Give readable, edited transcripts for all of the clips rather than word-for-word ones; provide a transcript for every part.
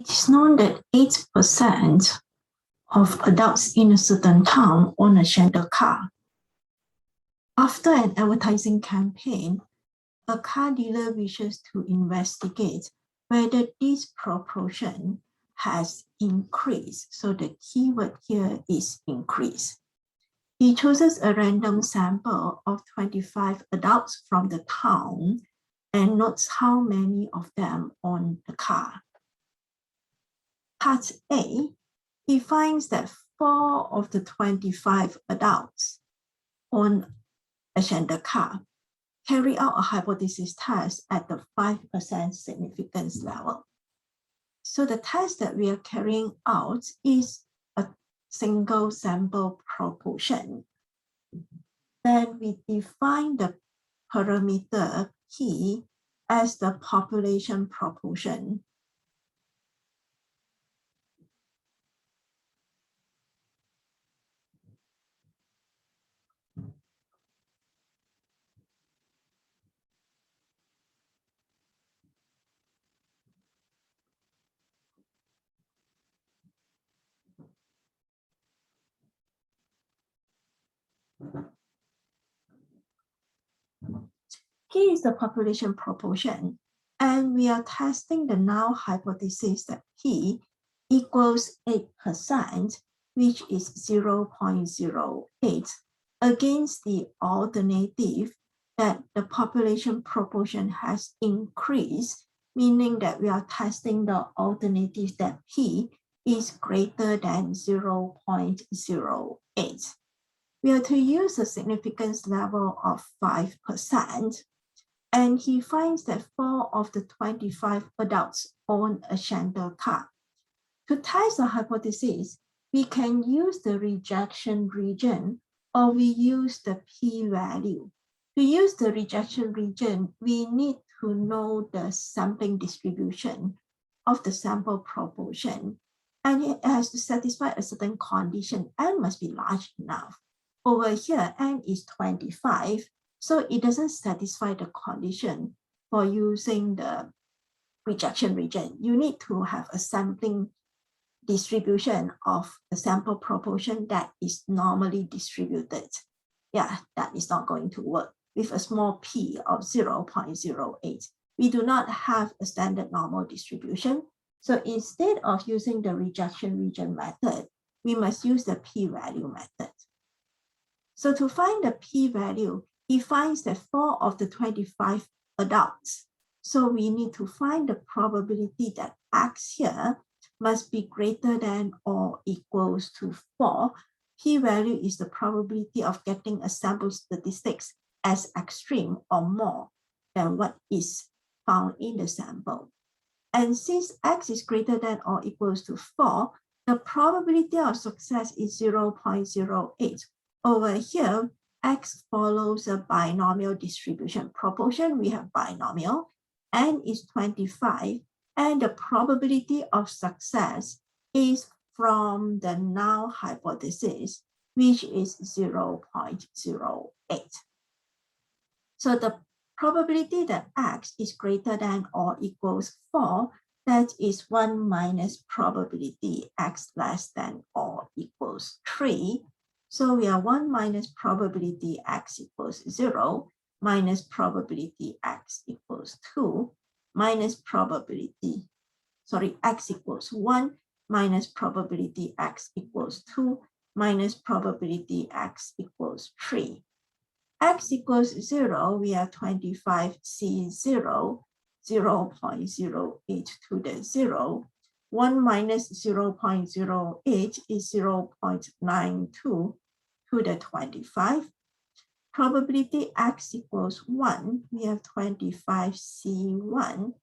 It's known that 8% of adults in a certain town own a shared car. After an advertising campaign, a car dealer wishes to investigate whether this proportion has increased. So the keyword here is increase. He chooses a random sample of 25 adults from the town and notes how many of them own the car. Part A, he finds that 4 of the 25 adults own a shared car. Carry out a hypothesis test at the 5% significance level. So the test that we are carrying out is a single sample proportion. Then we define the parameter P as the population proportion. P is the population proportion, and we are testing the null hypothesis that P equals 8%, which is 0.08, against the alternative that the population proportion has increased, meaning that we are testing the alternative that P is greater than 0.08. We are to use a significance level of 5%. And he finds that 4 of the 25 adults own a shared car. To test the hypothesis, we can use the rejection region or we use the p-value. To use the rejection region, we need to know the sampling distribution of the sample proportion. And it has to satisfy a certain condition. N must be large enough. Over here, N is 25. So it doesn't satisfy the condition for using the rejection region. You need to have a sampling distribution of the sample proportion that is normally distributed. Yeah, that is not going to work with a small p of 0.08. We do not have a standard normal distribution. So instead of using the rejection region method, we must use the p-value method. So to find the p-value, he finds that 4 of the 25 adults. So we need to find the probability that X here must be greater than or equals to 4. P-value is the probability of getting a sample statistics as extreme or more than what is found in the sample. And since X is greater than or equals to 4, the probability of success is 0.08. Over here, X follows a binomial distribution proportion. We have binomial, N is 25, and the probability of success is from the null hypothesis, which is 0.08. So the probability that X is greater than or equals 4, that is 1 minus probability X less than or equals 3. So we are 1 minus probability X equals 0, minus probability X equals 2, minus probability, X equals 1, minus probability X equals 2, minus probability X equals 3. X equals 0, we have 25C0, 0.08 to the 0. 1 minus 0.08 is 0.92 to the 25. Probability X equals 1, we have 25C1,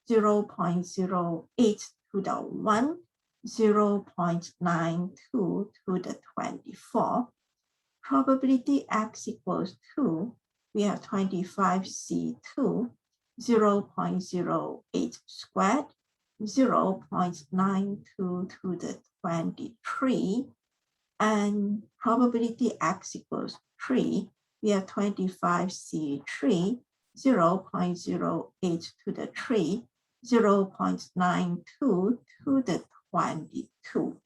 0.08 to the 1, 0.92 to the 24. Probability X equals 2, we have 25C2, 0.08 squared, 0.92 to the 23, and probability X equals 3, we have 25C3, 0.08 to the 3, 0.92 to the 22.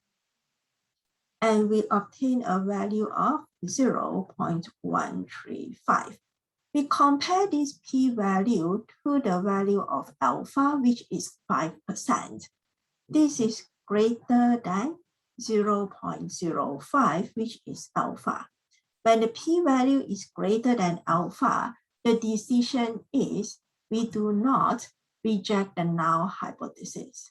And we obtain a value of 0.135. We compare this p-value to the value of alpha, which is 5%. This is greater than 0.05, which is alpha. When the p-value is greater than alpha, the decision is we do not reject the null hypothesis.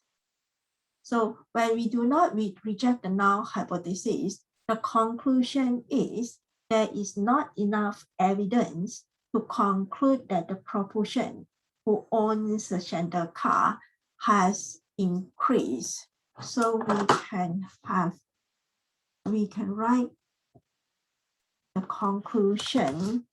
So when we do not reject the null hypothesis, the conclusion is there is not enough evidence to conclude that the proportion who owns a Chandler car has increased. So we can write the conclusion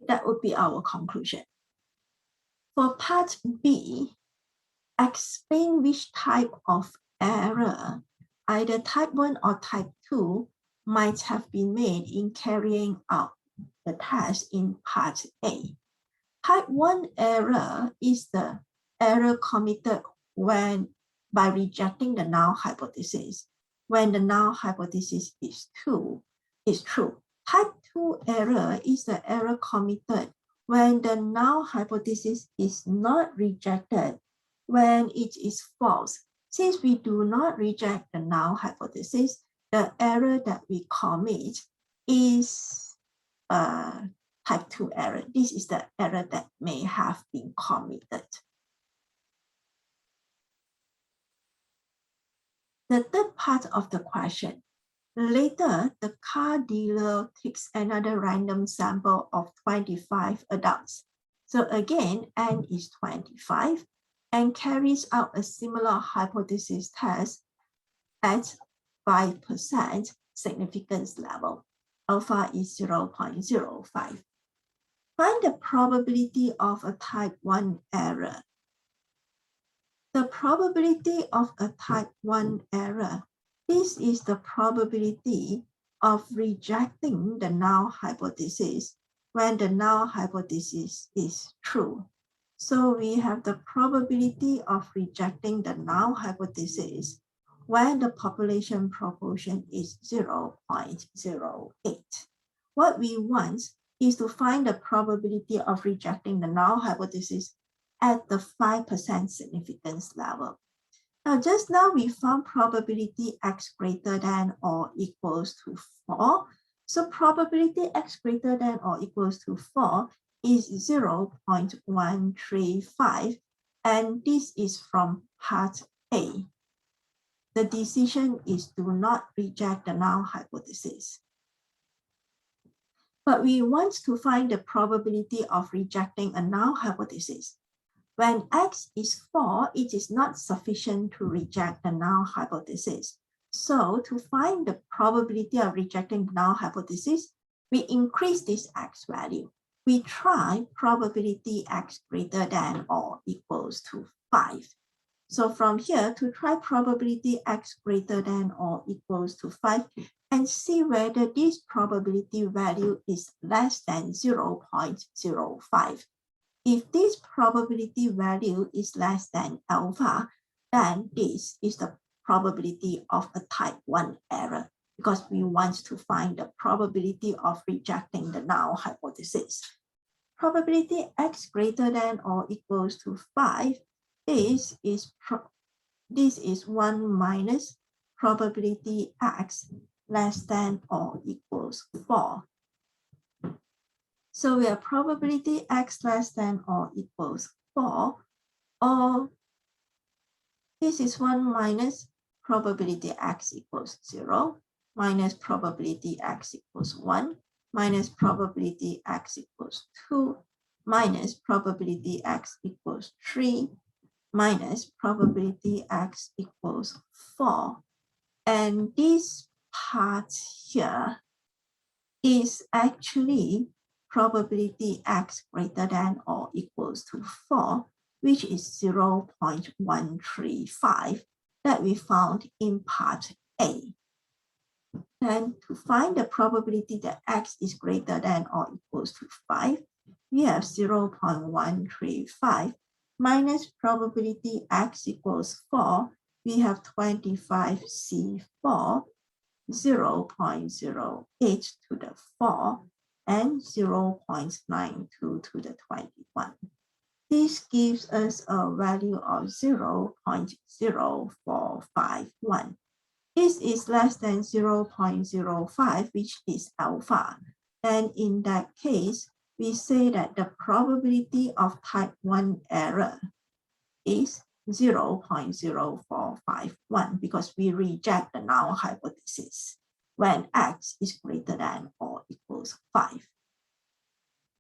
that would be our conclusion. For part B, explain which type of error, either type 1 or type 2, might have been made in carrying out the task in part A. Type 1 error is the error committed by rejecting the null hypothesis when the null hypothesis is true. Type 2 error is the error committed when the null hypothesis is not rejected when it is false. Since we do not reject the null hypothesis, the error that we commit is type 2 error. This is the error that may have been committed. The third part of the question. Later, the car dealer takes another random sample of 25 adults. So again, n is 25 and carries out a similar hypothesis test at 5% significance level. Alpha is 0.05. Find the probability of a type 1 error. The probability of a type 1 error. This is the probability of rejecting the null hypothesis when the null hypothesis is true. So we have the probability of rejecting the null hypothesis when the population proportion is 0.08. What we want is to find the probability of rejecting the null hypothesis at the 5% significance level. Now, just now we found probability x greater than or equals to 4. So probability x greater than or equals to 4 is 0.135, and this is from part A. The decision is do not reject the null hypothesis. But we want to find the probability of rejecting a null hypothesis. When x is 4, it is not sufficient to reject the null hypothesis. So to find the probability of rejecting the null hypothesis, we increase this x value. We try probability x greater than or equals to 5. So from here, to try probability x greater than or equals to 5 and see whether this probability value is less than 0.05. If this probability value is less than alpha, then this is the probability of a type 1 error, because we want to find the probability of rejecting the null hypothesis. Probability x greater than or equals to 5, this is 1 minus probability x less than or equals 4. So we have probability x less than or equals 4, or this is 1 minus probability x equals 0, minus probability x equals 1, minus probability x equals 2, minus probability x equals 3, minus probability x equals 4. And this part here is actually probability x greater than or equals to 4, which is 0.135 that we found in part A. Then to find the probability that x is greater than or equals to 5, we have 0.135 minus probability x equals 4, we have 25C4, 0.08 to the 4, and 0.92 to the 21. This gives us a value of 0.0451. This is less than 0.05, which is alpha. And in that case, we say that the probability of type 1 error is 0.0451 because we reject the null hypothesis when x is greater than or equals 5.